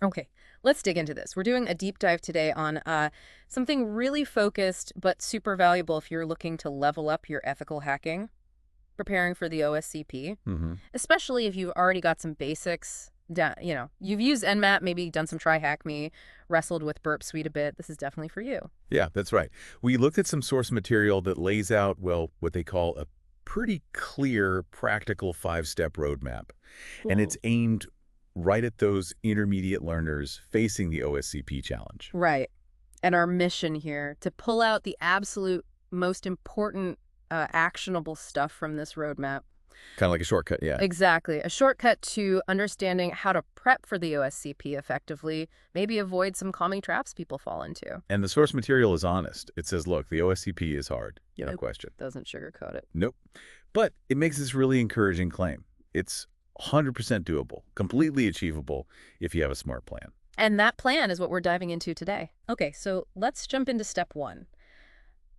Okay, let's dig into this. We're doing a deep dive today on something really focused but super valuable if you're looking to level up your ethical hacking, preparing for the OSCP, hmm especially if you've already got some basics down, you've used Nmap, maybe done some try hack me, wrestled with Burp Suite a bit. This is definitely for you. Yeah, that's right. We looked at some source material that lays out, well, what they call a pretty clear, practical five-step roadmap. And it's Cool. aimed right at those intermediate learners facing the OSCP challenge. Right. And our mission here to pull out the absolute most important actionable stuff from this roadmap. Kind of like a shortcut, yeah. Exactly. A shortcut to understanding how to prep for the OSCP effectively, maybe avoid some common traps people fall into. And the source material is honest. It says, look, the OSCP is hard. No Nope. question. Doesn't sugarcoat it. Nope. But it makes this really encouraging claim. It's 100% doable, completely achievable if you have a smart plan. And that plan is what we're diving into today. Okay, so let's jump into step one.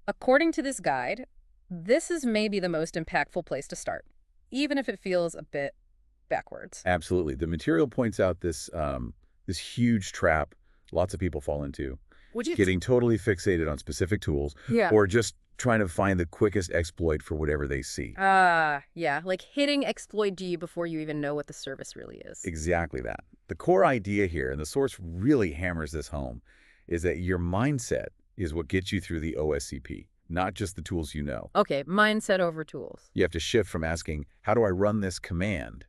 According to this guide, this is maybe the most impactful place to start, even if it feels a bit backwards. Absolutely. The material points out this huge trap lots of people fall into, Would you? getting totally fixated on specific tools Yeah. or just trying to find the quickest exploit for whatever they see. Yeah, like hitting exploit G before you even know what the service really is. Exactly that. The core idea here, and the source really hammers this home, is that your mindset is what gets you through the OSCP, not just the tools you know. Okay, mindset over tools. You have to shift from asking, how do I run this command,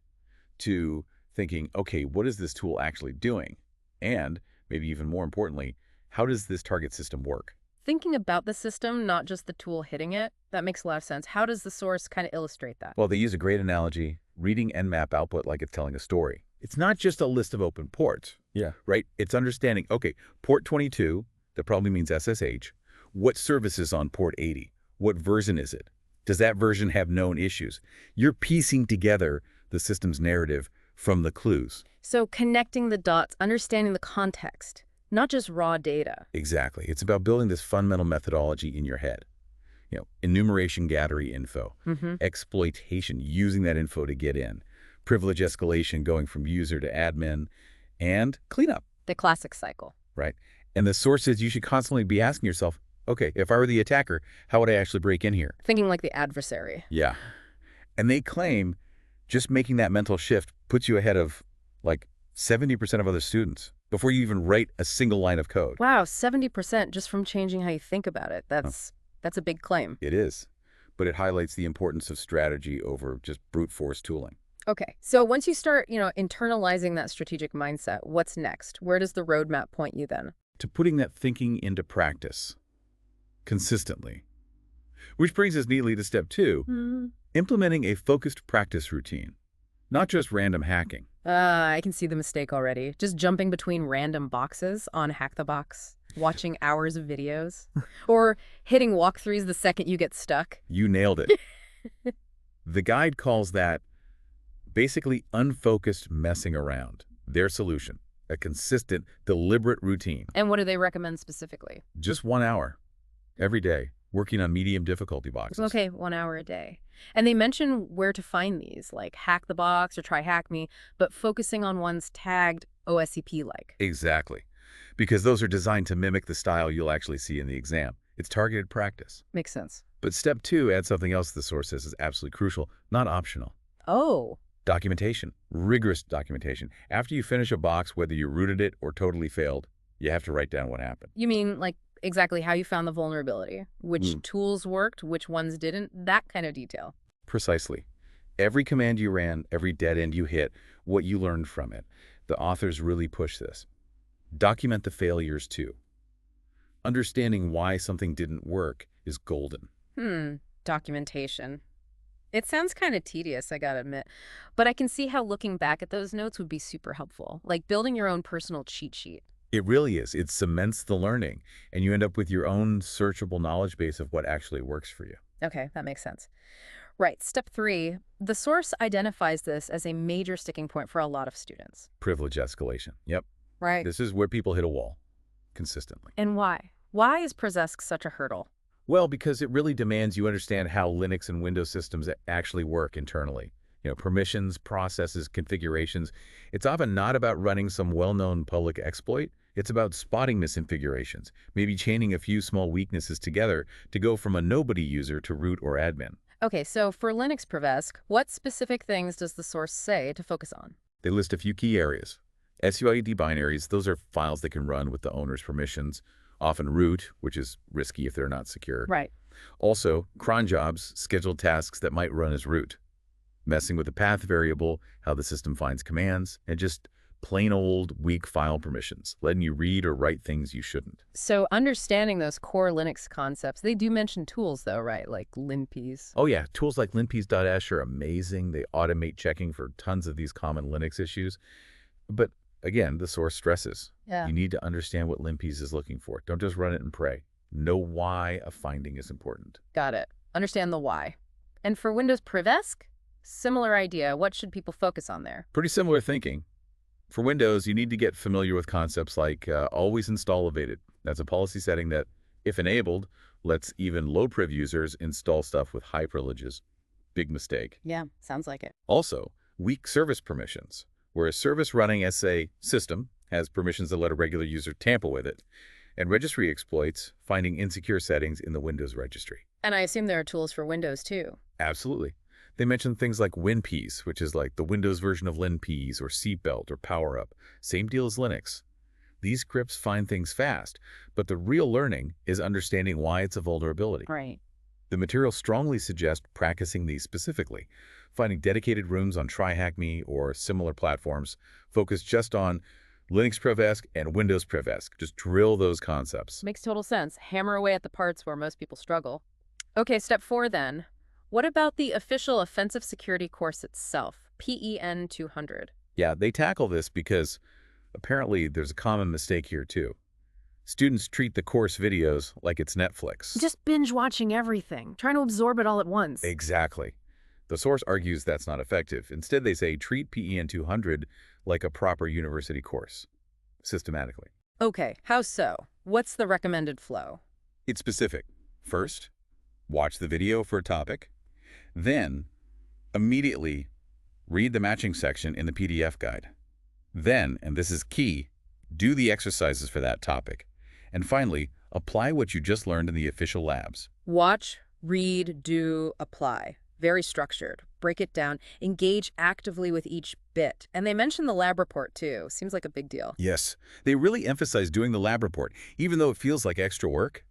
to thinking, okay, what is this tool actually doing? And maybe even more importantly, how does this target system work? Thinking about the system, not just the tool hitting it, that makes a lot of sense. How does the source kind of illustrate that? Well, they use a great analogy, reading Nmap output like it's telling a story. It's not just a list of open ports. Yeah. Right? It's understanding, okay, port 22, that probably means SSH. What service is on port 80? What version is it? Does that version have known issues? You're piecing together the system's narrative from the clues. So connecting the dots, understanding the context, not just raw data. Exactly. It's about building this fundamental methodology in your head. Enumeration, gallery info, exploitation, using that info to get in, privilege escalation, going from user to admin, and cleanup, The classic cycle. right? And the source is you should constantly be asking yourself, okay, if I were the attacker, how would I actually break in here? Thinking like the adversary. Yeah. And they claim just making that mental shift puts you ahead of like 70% of other students before you even write a single line of code. Wow, 70% just from changing how you think about it. That's a big claim. It is. But it highlights the importance of strategy over just brute force tooling. Okay, so once you start, internalizing that strategic mindset, what's next? Where does the roadmap point you then? To putting that thinking into practice consistently. Which brings us neatly to step two, implementing a focused practice routine, not just random hacking. I can see the mistake already. Just jumping between random boxes on HackTheBox, watching hours of videos, or hitting walkthroughs the second you get stuck. You nailed it. The guide calls that basically unfocused messing around. Their solution, a consistent, deliberate routine. And what do they recommend specifically? Just 1 hour every day, working on medium difficulty boxes. Okay, 1 hour a day. And they mention where to find these, like Hack the Box or Try Hack Me, but focusing on ones tagged OSCP-like. Exactly. Because those are designed to mimic the style you'll actually see in the exam. It's targeted practice. Makes sense. But step two adds something else the source says is absolutely crucial, not optional. Oh, Documentation. Rigorous documentation. After you finish a box, whether you rooted it or totally failed, you have to write down what happened. you mean like exactly how you found the vulnerability, which tools worked, which ones didn't, that kind of detail. Precisely. Every command you ran, every dead end you hit, what you learned from it. The authors really push this. Document the failures too. Understanding why something didn't work is golden. Documentation. It sounds kind of tedious, I gotta admit, but I can see how looking back at those notes would be super helpful, like building your own personal cheat sheet. It really is. It cements the learning, and you end up with your own searchable knowledge base of what actually works for you. Okay, that makes sense. Right, step 3, the source identifies this as a major sticking point for a lot of students. Privilege escalation. Yep. Right. This is where people hit a wall consistently. And why? Why is Prozesk such a hurdle? Well, because it really demands you understand how Linux and Windows systems actually work internally. Permissions, processes, configurations. It's often not about running some well-known public exploit. It's about spotting misconfigurations, maybe chaining a few small weaknesses together to go from a nobody user to root or admin. Okay, so for Linux Prevesc, what specific things does the source say to focus on? They list a few key areas. SUID binaries, those are files that can run with the owner's permissions, often root, which is risky if they're not secure. Right. Also, cron jobs, scheduled tasks that might run as root. Messing with the path variable, how the system finds commands, and just plain old weak file permissions, letting you read or write things you shouldn't. So understanding those core Linux concepts, they do mention tools though, right? Like linpies. Oh yeah, tools like linpies.s are amazing. They automate checking for tons of these common Linux issues. But again, the source stresses. Yeah. You need to understand what linpies is looking for. Don't just run it and pray. Know why a finding is important. Got it. Understand the why. And for Windows Prevesc, similar idea. What should people focus on there? Pretty similar thinking. For Windows, you need to get familiar with concepts like always install evaded. That's a policy setting that, if enabled, lets even low-priv users install stuff with high privileges. Big mistake. Yeah, sounds like it. Also, weak service permissions, where a service running as a system has permissions that let a regular user tamper with it. And registry exploits, finding insecure settings in the Windows registry. And I assume there are tools for Windows too. Absolutely. They mention things like WinPeas, which is like the Windows version of linpeas or seatbelt or PowerUp. Same deal as Linux. These scripts find things fast, but the real learning is understanding why it's a vulnerability. Right. The materials strongly suggest practicing these specifically, finding dedicated rooms on TryHackMe or similar platforms focused just on Linux Prevesc and Windows Prevesc. Just drill those concepts. Makes total sense. Hammer away at the parts where most people struggle. Okay, step 4 then. What about the official offensive security course itself, PEN 200? Yeah, they tackle this because apparently there's a common mistake here too. Students treat the course videos like it's Netflix. Just binge watching everything, trying to absorb it all at once. Exactly. The source argues that's not effective. Instead, they say treat PEN 200 like a proper university course, systematically. Okay, how so? What's the recommended flow? It's specific. First, watch the video for a topic. Then, immediately read the matching section in the PDF guide. Then, and this is key, do the exercises for that topic. And finally, apply what you just learned in the official labs. Watch, read, do, apply. Very structured. Break it down. Engage actively with each bit. And they mention the lab report too. Seems like a big deal. Yes, they really emphasize doing the lab report, even though it feels like extra work.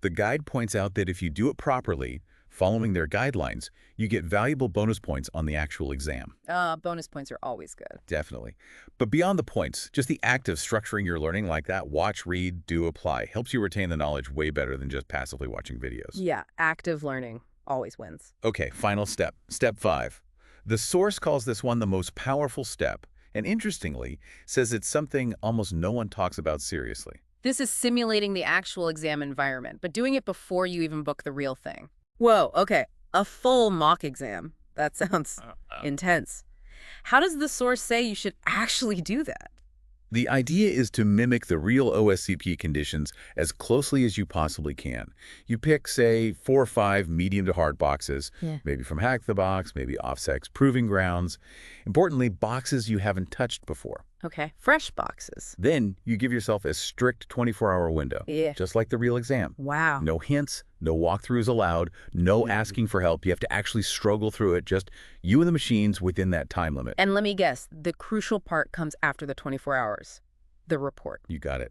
The guide points out that if you do it properly, following their guidelines, you get valuable bonus points on the actual exam. Bonus points are always good. Definitely. But beyond the points, just the act of structuring your learning like that, watch, read, do, apply, helps you retain the knowledge way better than just passively watching videos. Yeah, active learning always wins. Okay, final step. Step 5. The source calls this one the most powerful step, and interestingly, says it's something almost no one talks about seriously. This is simulating the actual exam environment, but doing it before you even book the real thing. Whoa, okay. A full mock exam. That sounds intense. How does the source say you should actually do that? The idea is to mimic the real OSCP conditions as closely as you possibly can. You pick, say, 4 or 5 medium to hard boxes, maybe from HackTheBox, maybe OffSec's Proving Grounds. Importantly, boxes you haven't touched before. Okay, fresh boxes. Then you give yourself a strict 24-hour window, just like the real exam. Wow. No hints, no walkthroughs allowed, no asking for help. You have to actually struggle through it, just you and the machines within that time limit. And let me guess, the crucial part comes after the 24 hours, the report. You got it.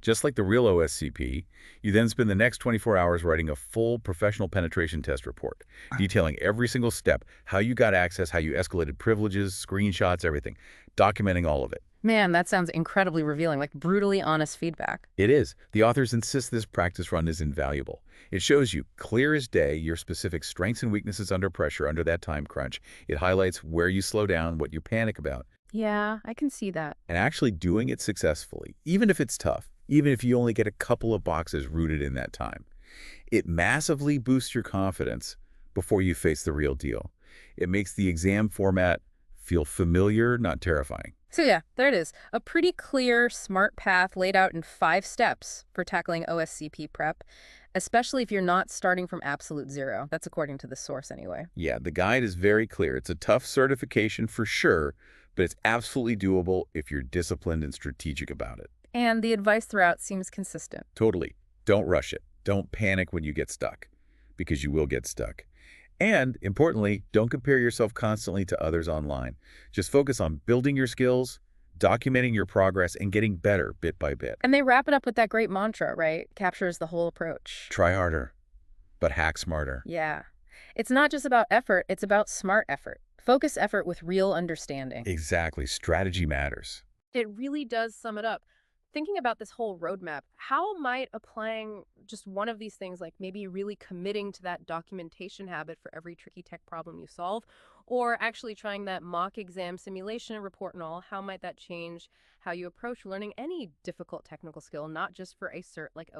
Just like the real OSCP, you then spend the next 24 hours writing a full professional penetration test report, detailing every single step, how you got access, how you escalated privileges, screenshots, everything, documenting all of it. Man, that sounds incredibly revealing, like brutally honest feedback. It is. The authors insist this practice run is invaluable. It shows you, clear as day, your specific strengths and weaknesses under pressure under that time crunch. It highlights where you slow down, what you panic about. Yeah, I can see that. And actually doing it successfully, even if it's tough, even if you only get a couple of boxes rooted in that time. It massively boosts your confidence before you face the real deal. It makes the exam format feel familiar, not terrifying. So yeah, there it is. A pretty clear, smart path laid out in 5 steps for tackling OSCP prep. especially if you're not starting from absolute zero. That's according to the source anyway. Yeah, the guide is very clear. It's a tough certification for sure, but it's absolutely doable if you're disciplined and strategic about it. And the advice throughout seems consistent. Totally. Don't rush it. Don't panic when you get stuck, because you will get stuck. And, importantly, don't compare yourself constantly to others online. Just focus on building your skills, documenting your progress, and getting better bit by bit. And they wrap it up with that great mantra, right? Captures the whole approach. Try harder, but hack smarter. Yeah. It's not just about effort, it's about smart effort. Focus effort with real understanding. Exactly. Strategy matters. It really does sum it up. Thinking about this whole roadmap, how might applying just one of these things, like maybe really committing to that documentation habit for every tricky tech problem you solve, or actually trying that mock exam simulation report and all, how might that change how you approach learning any difficult technical skill, not just for a cert like